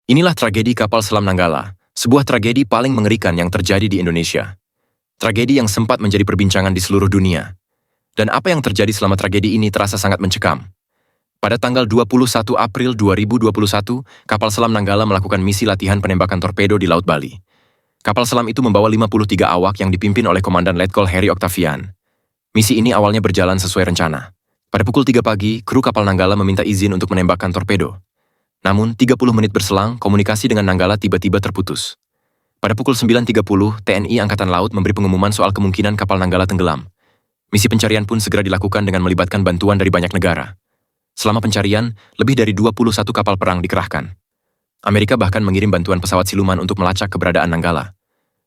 Inilah tragedi kapal selam Nanggala, sebuah tragedi paling mengerikan yang terjadi di Indonesia. Tragedi yang sempat menjadi perbincangan di seluruh dunia. Dan apa yang terjadi selama tragedi ini terasa sangat mencekam. Pada tanggal 21 April 2021, kapal selam Nanggala melakukan misi latihan penembakan torpedo di Laut Bali. Kapal selam itu membawa 53 awak yang dipimpin oleh Komandan Letkol Heri Oktavian. Misi ini awalnya berjalan sesuai rencana. Pada pukul 3 pagi, kru kapal Nanggala meminta izin untuk menembakkan torpedo. Namun, 30 menit berselang, komunikasi dengan Nanggala tiba-tiba terputus. Pada pukul 9.30, TNI Angkatan Laut memberi pengumuman soal kemungkinan kapal Nanggala tenggelam. Misi pencarian pun segera dilakukan dengan melibatkan bantuan dari banyak negara. Selama pencarian, lebih dari 21 kapal perang dikerahkan. Amerika bahkan mengirim bantuan pesawat siluman untuk melacak keberadaan Nanggala.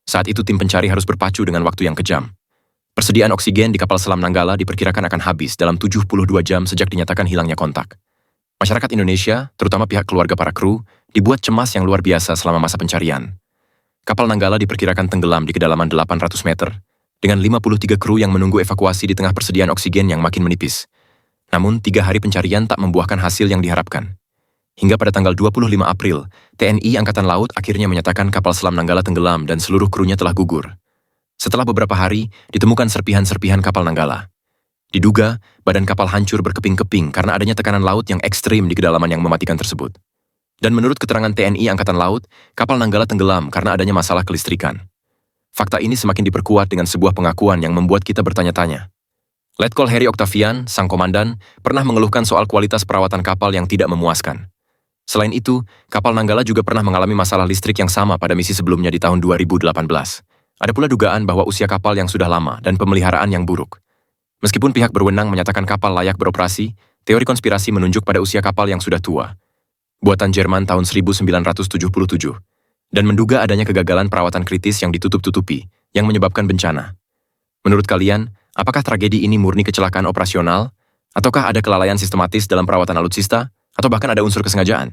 Saat itu tim pencari harus berpacu dengan waktu yang kejam. Persediaan oksigen di kapal selam Nanggala diperkirakan akan habis dalam 72 jam sejak dinyatakan hilangnya kontak. Masyarakat Indonesia, terutama pihak keluarga para kru, dibuat cemas yang luar biasa selama masa pencarian. Kapal Nanggala diperkirakan tenggelam di kedalaman 800 meter, dengan 53 kru yang menunggu evakuasi di tengah persediaan oksigen yang makin menipis. Namun, 3 hari pencarian tak membuahkan hasil yang diharapkan. Hingga pada tanggal 25 April, TNI Angkatan Laut akhirnya menyatakan kapal selam Nanggala tenggelam dan seluruh krunya telah gugur. Setelah beberapa hari, ditemukan serpihan-serpihan kapal Nanggala. Diduga, badan kapal hancur berkeping-keping karena adanya tekanan laut yang ekstrim di kedalaman yang mematikan tersebut. Dan menurut keterangan TNI Angkatan Laut, kapal Nanggala tenggelam karena adanya masalah kelistrikan. Fakta ini semakin diperkuat dengan sebuah pengakuan yang membuat kita bertanya-tanya. Letkol Heri Oktavian, sang komandan, pernah mengeluhkan soal kualitas perawatan kapal yang tidak memuaskan. Selain itu, kapal Nanggala juga pernah mengalami masalah listrik yang sama pada misi sebelumnya di tahun 2018. Ada pula dugaan bahwa usia kapal yang sudah lama dan pemeliharaan yang buruk. Meskipun pihak berwenang menyatakan kapal layak beroperasi, teori konspirasi menunjuk pada usia kapal yang sudah tua. Buatan Jerman tahun 1977. Dan menduga adanya kegagalan perawatan kritis yang ditutup-tutupi, yang menyebabkan bencana. Menurut kalian, apakah tragedi ini murni kecelakaan operasional? Ataukah ada kelalaian sistematis dalam perawatan alutsista? Atau bahkan ada unsur kesengajaan?